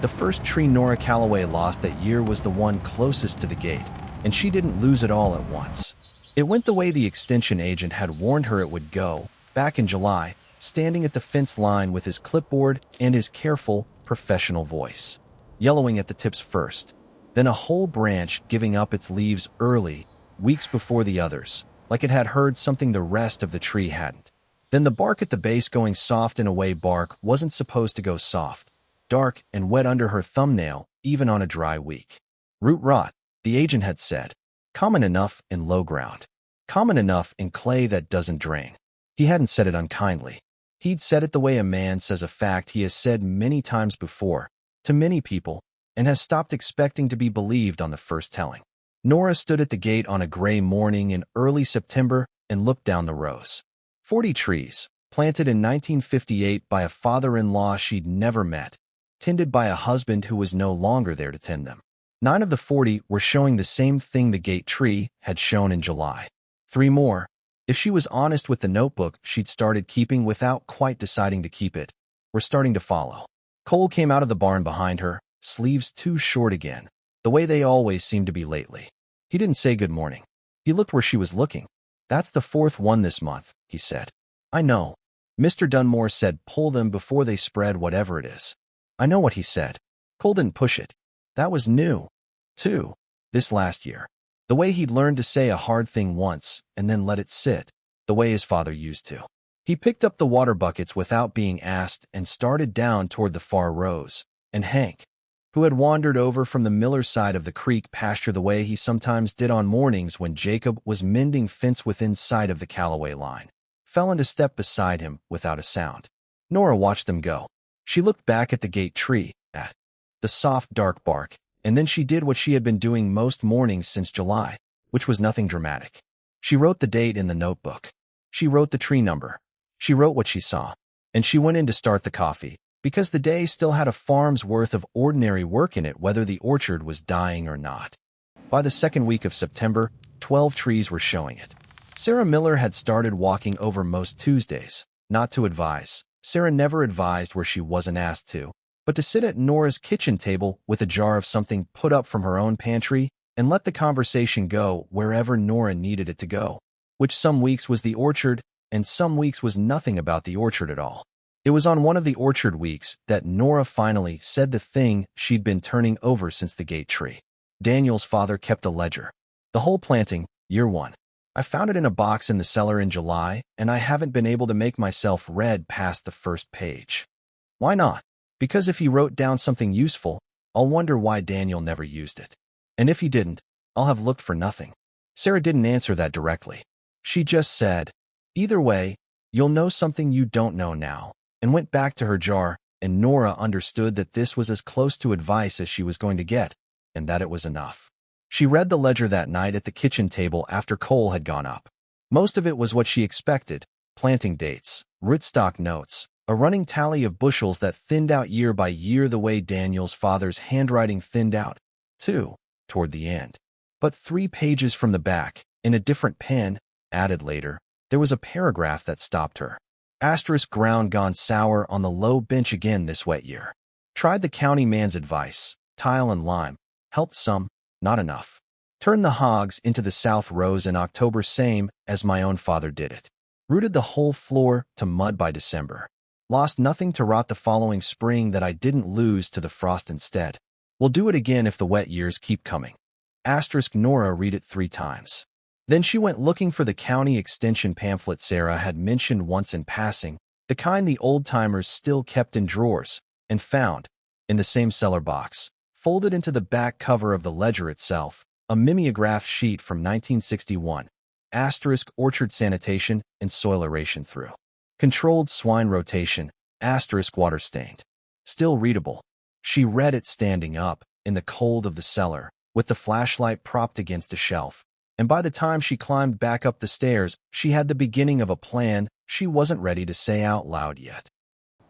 The first tree Norah Callaway lost that year was the one closest to the gate, and she didn't lose it all at once. It went the way the extension agent had warned her it would go, back in July, standing at the fence line with his clipboard and his careful, professional voice. Yellowing at the tips first, then a whole branch giving up its leaves early, weeks before the others, like it had heard something the rest of the tree hadn't. Then the bark at the base going soft in a way bark wasn't supposed to go soft, dark and wet under her thumbnail, even on a dry week. Root rot, the agent had said. Common enough in low ground. Common enough in clay that doesn't drain. He hadn't said it unkindly. He'd said it the way a man says a fact he has said many times before, to many people, and has stopped expecting to be believed on the first telling. Norah stood at the gate on a gray morning in early September and looked down the rows. 40 trees, planted in 1958 by a father-in-law she'd never met, tended by a husband who was no longer there to tend them. 9 of the 40 were showing the same thing the gate tree had shown in July. 3 more, if she was honest with the notebook she'd started keeping without quite deciding to keep it, were starting to follow. Cole came out of the barn behind her, sleeves too short again, the way they always seemed to be lately. He didn't say good morning. He looked where she was looking. That's the 4th one this month, he said. I know. Mr. Dunmore said pull them before they spread whatever it is. I know what he said. Cole didn't push it. That was new, too, this last year. The way he'd learned to say a hard thing once and then let it sit, the way his father used to. He picked up the water buckets without being asked and started down toward the far rows, and Hank, who had wandered over from the Miller side of the creek pasture the way he sometimes did on mornings when Jacob was mending fence within sight of the Callaway line, fell into step beside him without a sound. Norah watched them go. She looked back at the gate tree, at the soft, dark bark, and then she did what she had been doing most mornings since July, which was nothing dramatic. She wrote the date in the notebook. She wrote the tree number. She wrote what she saw. And she went in to start the coffee, because the day still had a farm's worth of ordinary work in it whether the orchard was dying or not. By the second week of September, 12 trees were showing it. Sarah Miller had started walking over most Tuesdays, not to advise. Sarah never advised where she wasn't asked to, but to sit at Norah's kitchen table with a jar of something put up from her own pantry and let the conversation go wherever Norah needed it to go, which some weeks was the orchard and some weeks was nothing about the orchard at all. It was on one of the orchard weeks that Norah finally said the thing she'd been turning over since the gate tree. Daniel's father kept a ledger. The whole planting, year 1. I found it in a box in the cellar in July, and I haven't been able to make myself read past the first page. Why not? Because if he wrote down something useful, I'll wonder why Daniel never used it. And if he didn't, I'll have looked for nothing. Sarah didn't answer that directly. She just said, either way, you'll know something you don't know now, and went back to her jar, and Norah understood that this was as close to advice as she was going to get, and that it was enough. She read the ledger that night at the kitchen table after Cole had gone up. Most of it was what she expected: planting dates, rootstock notes, a running tally of bushels that thinned out year by year the way Daniel's father's handwriting thinned out, too, toward the end. But 3 pages from the back, in a different pen, added later, there was a paragraph that stopped her. Asterisk ground gone sour on the low bench again this wet year. Tried the county man's advice, tile and lime, helped some, not enough. Turned the hogs into the south rows in October same as my own father did it. Rooted the whole floor to mud by December. Lost nothing to rot the following spring that I didn't lose to the frost instead. We'll do it again if the wet years keep coming. Asterisk Norah read it 3 times. Then she went looking for the county extension pamphlet Sarah had mentioned once in passing, the kind the old-timers still kept in drawers, and found, in the same cellar box, folded into the back cover of the ledger itself, a mimeograph sheet from 1961, asterisk orchard sanitation and soil aeration through. Controlled swine rotation, asterisk water stained. Still readable. She read it standing up, in the cold of the cellar, with the flashlight propped against a shelf. And by the time she climbed back up the stairs, she had the beginning of a plan she wasn't ready to say out loud yet.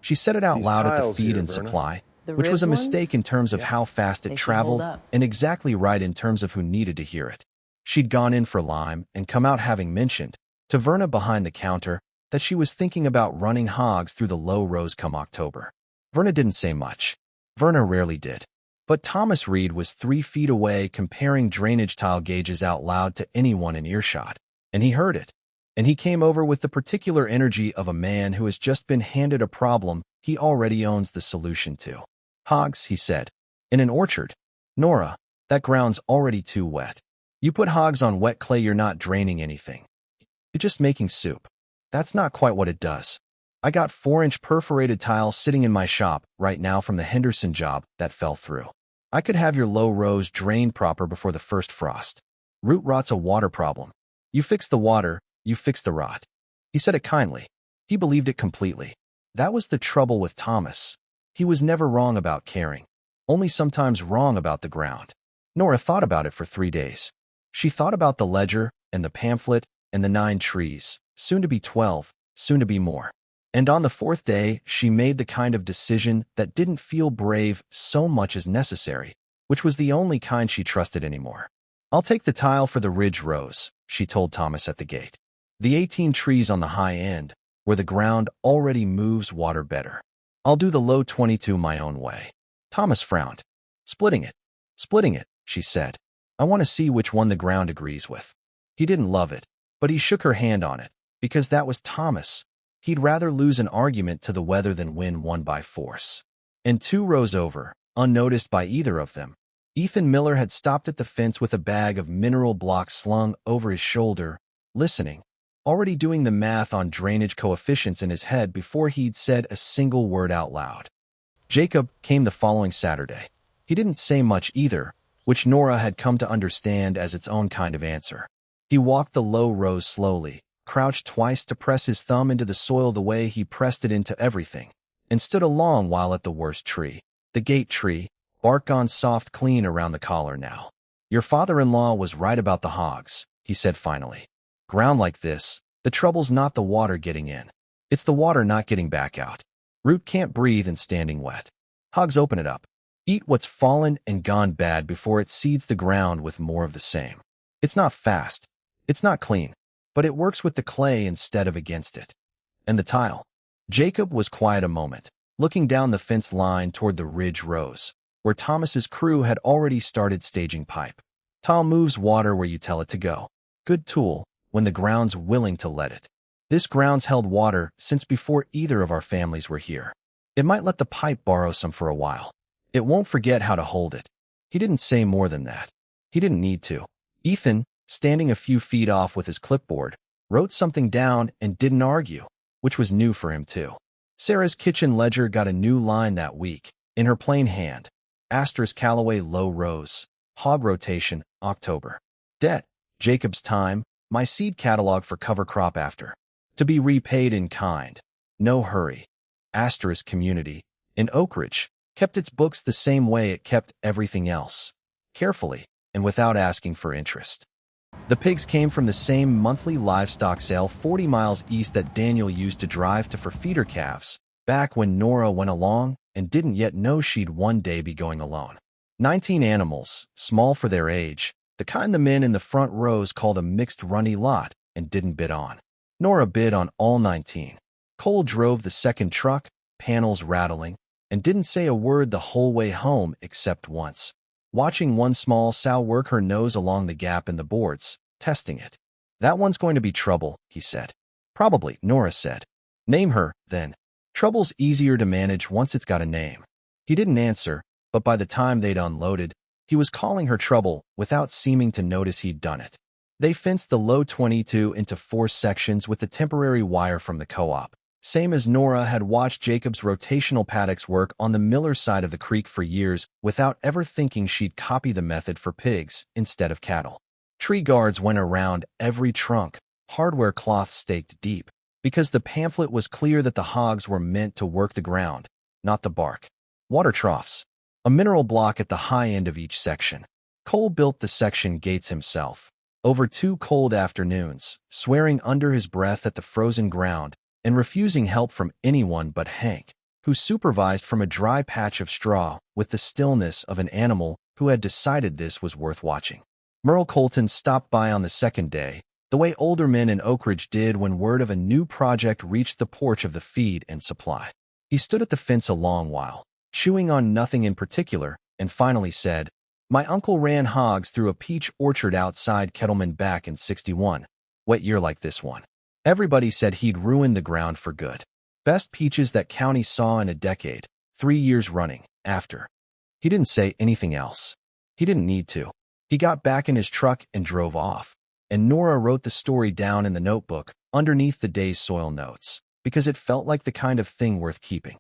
She said it out loud at the feed and supply, which was a mistake in terms of how fast it traveled and exactly right in terms of who needed to hear it. She'd gone in for lime and come out having mentioned, to Verna behind the counter, that she was thinking about running hogs through the low rows come October. Verna didn't say much. Verna rarely did. But Thomas Reed was 3 feet away comparing drainage tile gauges out loud to anyone in earshot, and he heard it. And he came over with the particular energy of a man who has just been handed a problem he already owns the solution to. Hogs, he said. In an orchard. Norah, that ground's already too wet. You put hogs on wet clay, you're not draining anything. You're just making soup. That's not quite what it does. I got 4-inch perforated tile sitting in my shop right now from the Henderson job that fell through. I could have your low rows drained proper before the first frost. Root rot's a water problem. You fix the water, you fix the rot. He said it kindly. He believed it completely. That was the trouble with Thomas. He was never wrong about caring, only sometimes wrong about the ground. Norah thought about it for 3 days. She thought about the ledger and the pamphlet and the 9 trees, soon to be 12, soon to be more. And on the 4th day, she made the kind of decision that didn't feel brave so much as necessary, which was the only kind she trusted anymore. I'll take the tile for the ridge rows, she told Thomas at the gate. The 18 trees on the high end, where the ground already moves water better. I'll do the low 22 my own way. Thomas frowned. Splitting it, she said. I want to see which one the ground agrees with. He didn't love it, but he shook her hand on it, because that was Thomas. He'd rather lose an argument to the weather than win one by force. And 2 rows over, unnoticed by either of them, Ethan Miller had stopped at the fence with a bag of mineral blocks slung over his shoulder, listening, already doing the math on drainage coefficients in his head before he'd said a single word out loud. Jacob came the following Saturday. He didn't say much either, which Norah had come to understand as its own kind of answer. He walked the low rows slowly, crouched twice to press his thumb into the soil the way he pressed it into everything, and stood a long while at the worst tree, the gate tree, bark gone soft clean around the collar now. Your father-in-law was right about the hogs, he said finally. Ground like this, the trouble's not the water getting in. It's the water not getting back out. Root can't breathe in standing wet. Hogs open it up. Eat what's fallen and gone bad before it seeds the ground with more of the same. It's not fast. It's not clean. But it works with the clay instead of against it. And the tile. Jacob was quiet a moment, looking down the fence line toward the ridge rows, where Thomas's crew had already started staging pipe. Tile moves water where you tell it to go. Good tool, when the ground's willing to let it. This ground's held water since before either of our families were here. It might let the pipe borrow some for a while. It won't forget how to hold it. He didn't say more than that. He didn't need to. Ethan, standing a few feet off with his clipboard, wrote something down and didn't argue, which was new for him too. Sarah's kitchen ledger got a new line that week, in her plain hand. Asterisk Callaway low rows. Hog rotation, October. Debt, Jacob's time, my seed catalog for cover crop after. To be repaid in kind. No hurry. Asterisk community, in Oakridge, kept its books the same way it kept everything else. Carefully, and without asking for interest. The pigs came from the same monthly livestock sale 40 miles east that Daniel used to drive to for feeder calves, back when Norah went along and didn't yet know she'd one day be going alone. 19 animals, small for their age, the kind the men in the front rows called a mixed runny lot, and didn't bid on. Norah bid on all 19. Cole drove the second truck, panels rattling, and didn't say a word the whole way home except once. Watching one small sow work her nose along the gap in the boards, testing it. That one's going to be trouble, he said. Probably, Norah said. Name her, then. Trouble's easier to manage once it's got a name. He didn't answer, but by the time they'd unloaded, he was calling her Trouble without seeming to notice he'd done it. They fenced the low 22 into 4 sections with the temporary wire from the co-op, same as Norah had watched Jacob's rotational paddocks work on the Miller side of the creek for years without ever thinking she'd copy the method for pigs instead of cattle. Tree guards went around every trunk, hardware cloth staked deep, because the pamphlet was clear that the hogs were meant to work the ground, not the bark. Water troughs. A mineral block at the high end of each section. Cole built the section gates himself, over 2 cold afternoons, swearing under his breath at the frozen ground and refusing help from anyone but Hank, who supervised from a dry patch of straw with the stillness of an animal who had decided this was worth watching. Merle Colton stopped by on the second day, the way older men in Oakridge did when word of a new project reached the porch of the feed and supply. He stood at the fence a long while, chewing on nothing in particular, and finally said, "My uncle ran hogs through a peach orchard outside Kettleman back in '61. Wet year like this one. Everybody said he'd ruined the ground for good. Best peaches that county saw in a decade, 3 years running, after." He didn't say anything else. He didn't need to. He got back in his truck and drove off. And Norah wrote the story down in the notebook, underneath the day's soil notes, because it felt like the kind of thing worth keeping.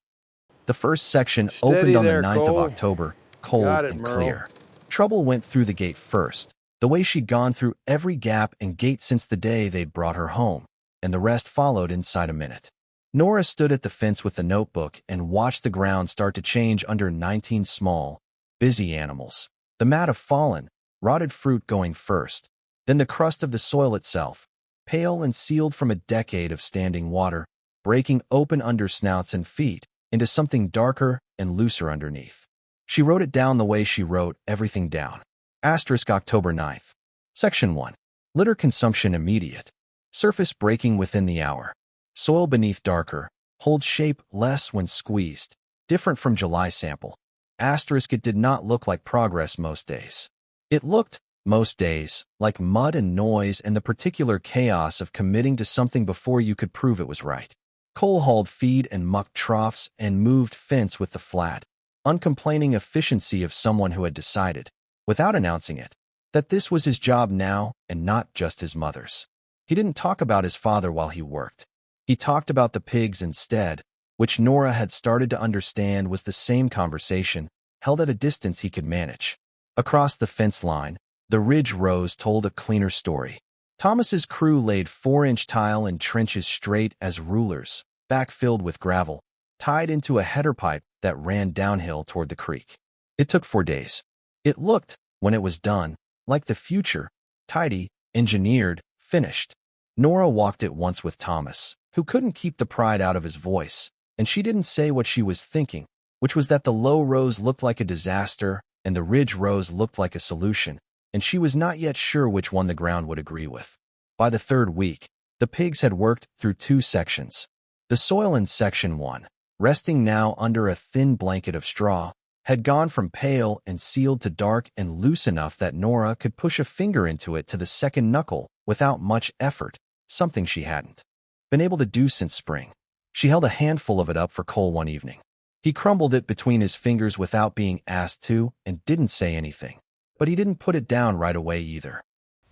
The first section opened on the 9th of October, cold and clear. Trouble went through the gate first, the way she'd gone through every gap and gate since the day they'd brought her home, and the rest followed inside a minute. Norah stood at the fence with the notebook and watched the ground start to change under 19 small, busy animals. The mat of fallen, rotted fruit going first, then the crust of the soil itself, pale and sealed from a decade of standing water, breaking open under snouts and feet into something darker and looser underneath. She wrote it down the way she wrote everything down. October 9th. Section 1. Litter consumption immediate. Surface breaking within the hour. Soil beneath darker. Hold shape less when squeezed. Different from July sample. It did not look like progress most days. It looked, most days, like mud and noise and the particular chaos of committing to something before you could prove it was right. Cole hauled feed and mucked troughs and moved fence with the flat, uncomplaining efficiency of someone who had decided, without announcing it, that this was his job now and not just his mother's. He didn't talk about his father while he worked. He talked about the pigs instead, which Norah had started to understand was the same conversation, held at a distance he could manage. Across the fence line, the ridge rows told a cleaner story. Thomas's crew laid 4-inch tile in trenches straight as rulers, backfilled with gravel, tied into a header pipe that ran downhill toward the creek. It took 4 days. It looked, when it was done, like the future, tidy, engineered, finished. Norah walked it once with Thomas, who couldn't keep the pride out of his voice, and she didn't say what she was thinking, which was that the low rows looked like a disaster and the ridge rows looked like a solution, and she was not yet sure which one the ground would agree with. By the 3rd week, the pigs had worked through 2 sections. The soil in Section 1, resting now under a thin blanket of straw, had gone from pale and sealed to dark and loose enough that Norah could push a finger into it to the second knuckle without much effort, something she hadn't been able to do since spring. She held a handful of it up for Cole one evening. He crumbled it between his fingers without being asked to and didn't say anything. But he didn't put it down right away either.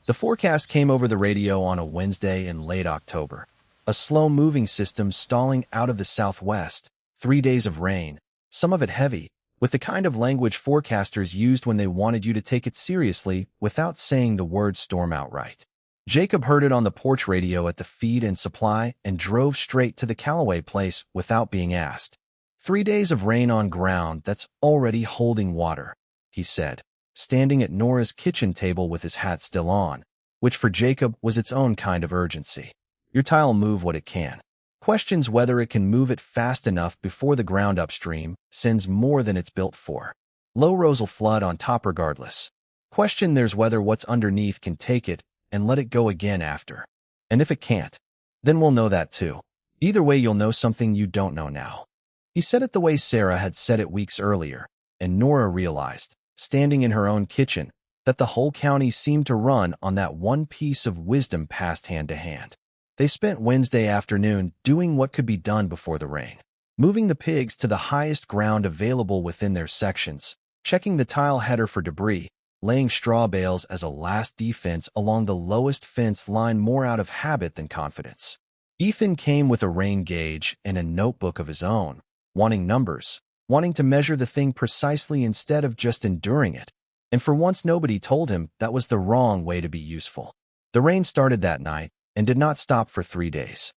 The forecast came over the radio on a Wednesday in late October. A slow-moving system stalling out of the southwest, 3 days of rain, some of it heavy, with the kind of language forecasters used when they wanted you to take it seriously without saying the word storm outright. Jacob heard it on the porch radio at the feed and supply and drove straight to the Callaway place without being asked. 3 days of rain on ground that's already holding water, he said, standing at Norah's kitchen table with his hat still on, which for Jacob was its own kind of urgency. Your tile'll move what it can. Questions whether it can move it fast enough before the ground upstream sends more than it's built for. Low rows'll flood on top regardless. Question there's whether what's underneath can take it and let it go again after. And if it can't, then we'll know that too. Either way, you'll know something you don't know now. He said it the way Sarah had said it weeks earlier, and Norah realized, standing in her own kitchen, that the whole county seemed to run on that one piece of wisdom passed hand to hand. They spent Wednesday afternoon doing what could be done before the rain, moving the pigs to the highest ground available within their sections, checking the tile header for debris, laying straw bales as a last defense along the lowest fence line more out of habit than confidence. Ethan came with a rain gauge and a notebook of his own, wanting numbers, wanting to measure the thing precisely instead of just enduring it. And for once nobody told him that was the wrong way to be useful. The rain started that night and did not stop for 3 days.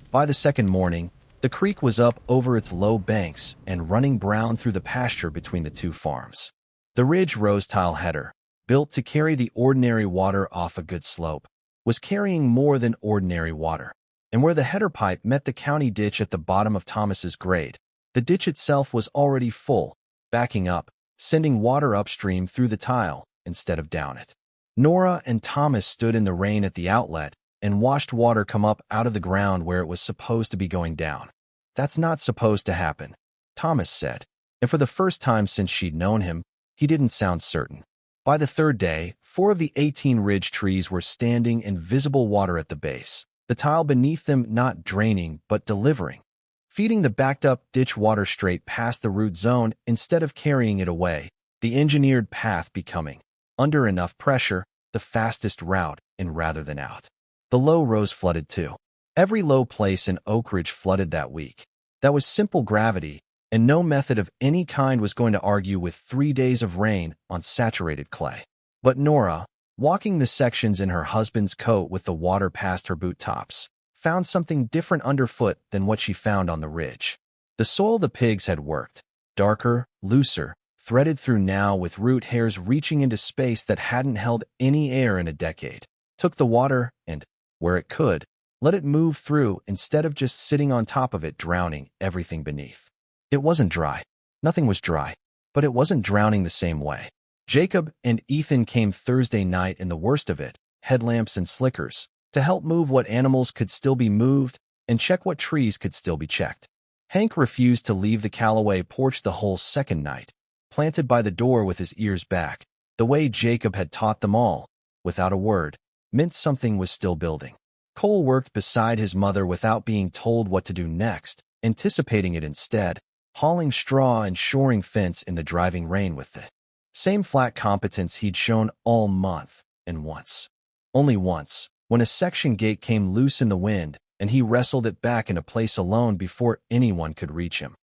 By the second morning, the creek was up over its low banks and running brown through the pasture between the 2 farms. The ridge rose tile header, built to carry the ordinary water off a good slope, was carrying more than ordinary water. And where the header pipe met the county ditch at the bottom of Thomas's grade, the ditch itself was already full, backing up, sending water upstream through the tile instead of down it. Norah and Thomas stood in the rain at the outlet and watched water come up out of the ground where it was supposed to be going down. That's not supposed to happen, Thomas said. and for the first time since she'd known him, he didn't sound certain. By the third day, 4 of the 18 ridge trees were standing in visible water at the base, the tile beneath them not draining but delivering, feeding the backed-up ditch water straight past the root zone instead of carrying it away, the engineered path becoming, under enough pressure, the fastest route in rather than out. The low rows flooded too. Every low place in Oakridge flooded that week. That was simple gravity, and no method of any kind was going to argue with 3 days of rain on saturated clay. But Norah, walking the sections in her husband's coat with the water past her boot tops, found something different underfoot than what she found on the ridge. The soil the pigs had worked, darker, looser, threaded through now with root hairs reaching into space that hadn't held any air in a decade, took the water and, where it could, let it move through instead of just sitting on top of it drowning everything beneath. It wasn't dry. Nothing was dry, but it wasn't drowning the same way. Jacob and Ethan came Thursday night in the worst of it, headlamps and slickers, to help move what animals could still be moved and check what trees could still be checked. Hank refused to leave the Callaway porch the whole second night, planted by the door with his ears back, the way Jacob had taught them all, without a word, meant something was still building. Cole worked beside his mother without being told what to do next, anticipating it instead, hauling straw and shoring fence in the driving rain with it. Same flat competence he'd shown all month, and once, only once, when a section gate came loose in the wind and he wrestled it back into place alone before anyone could reach him.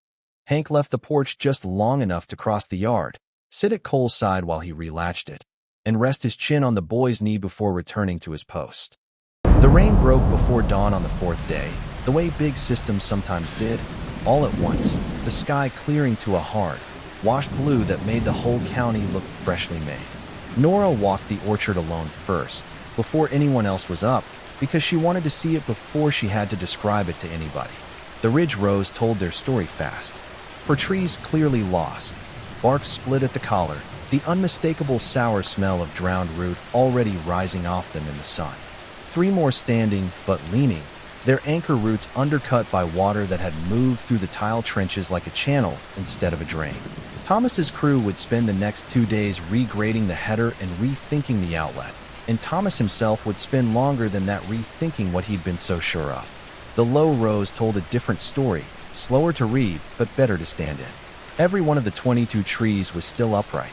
Hank left the porch just long enough to cross the yard, sit at Cole's side while he relatched it, and rest his chin on the boy's knee before returning to his post. The rain broke before dawn on the 4th day, the way big systems sometimes did, all at once, the sky clearing to a hard, washed blue that made the whole county look freshly made. Norah walked the orchard alone first, before anyone else was up, because she wanted to see it before she had to describe it to anybody. The ridge rows told their story fast. For trees clearly lost, bark split at the collar, the unmistakable sour smell of drowned root already rising off them in the sun. 3 more standing, but leaning, their anchor roots undercut by water that had moved through the tile trenches like a channel instead of a drain. Thomas's crew would spend the next 2 days regrading the header and rethinking the outlet, and Thomas himself would spend longer than that rethinking what he'd been so sure of. The low rows told a different story, slower to read, but better to stand in. Every one of the 22 trees was still upright.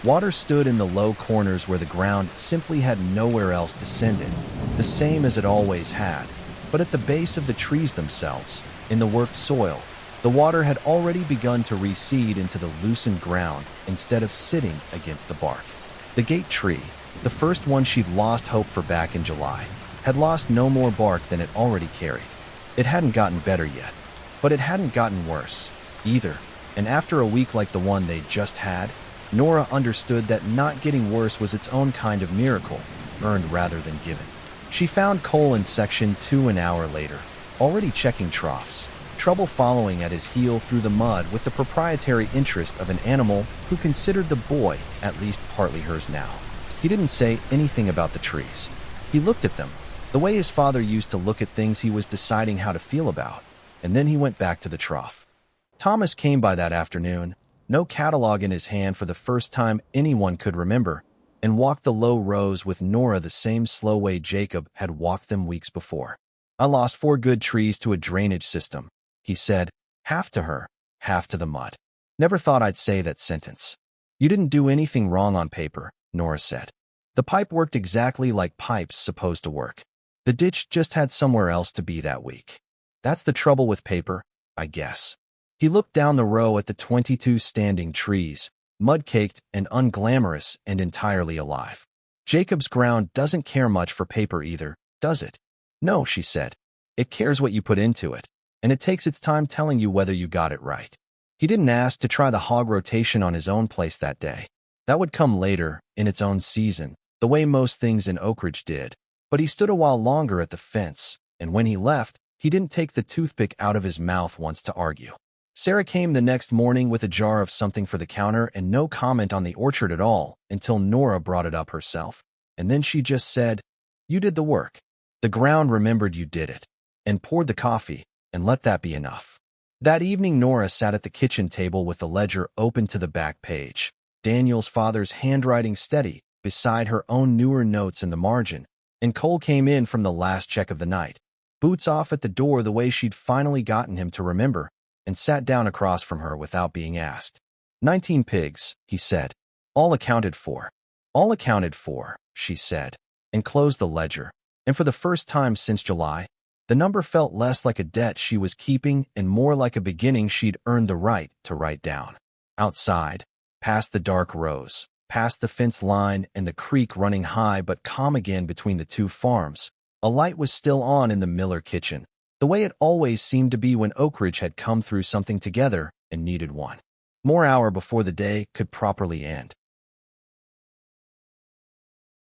Water stood in the low corners where the ground simply had nowhere else descended, the same as it always had. But at the base of the trees themselves, in the worked soil, the water had already begun to recede into the loosened ground instead of sitting against the bark. The gate tree, the first one she'd lost hope for back in July, had lost no more bark than it already carried. It hadn't gotten better yet, but it hadn't gotten worse, either, and after a week like the one they'd just had, Norah understood that not getting worse was its own kind of miracle, earned rather than given. She found Cole in Section 2 an hour later, already checking troughs, trouble following at his heel through the mud with the proprietary interest of an animal who considered the boy at least partly hers now. He didn't say anything about the trees. He looked at them, the way his father used to look at things he was deciding how to feel about, and then he went back to the trough. Thomas came by that afternoon, no catalog in his hand for the first time anyone could remember, and walked the low rows with Norah the same slow way Jacob had walked them weeks before. "I lost 4 good trees to a drainage system," he said, half to her, half to the mud. "Never thought I'd say that sentence." "You didn't do anything wrong on paper," Norah said. "The pipe worked exactly like pipe's supposed to work. The ditch just had somewhere else to be that week. That's the trouble with paper, I guess." He looked down the row at the 22 standing trees, mud-caked and unglamorous and entirely alive. "Jacob's ground doesn't care much for paper either, does it?" "No," she said. "It cares what you put into it, and it takes its time telling you whether you got it right." He didn't ask to try the hog rotation on his own place that day. That would come later, in its own season, the way most things in Oakridge did. But he stood a while longer at the fence, and when he left, he didn't take the toothpick out of his mouth once to argue. Sarah came the next morning with a jar of something for the counter and no comment on the orchard at all until Norah brought it up herself. And then she just said, "You did the work. The ground remembered you did it, and poured the coffee, and let that be enough." That evening, Norah sat at the kitchen table with the ledger open to the back page. Daniel's father's handwriting steady beside her own newer notes in the margin, and Cole came in from the last check of the night, boots off at the door the way she'd finally gotten him to remember, and sat down across from her without being asked. 19 pigs, he said. All accounted for. All accounted for, she said, and closed the ledger. And for the first time since July, the number felt less like a debt she was keeping and more like a beginning she'd earned the right to write down. Outside, past the dark rows, past the fence line and the creek running high but calm again between the two farms, a light was still on in the Miller kitchen, the way it always seemed to be when Oakridge had come through something together and needed one more hour before the day could properly end.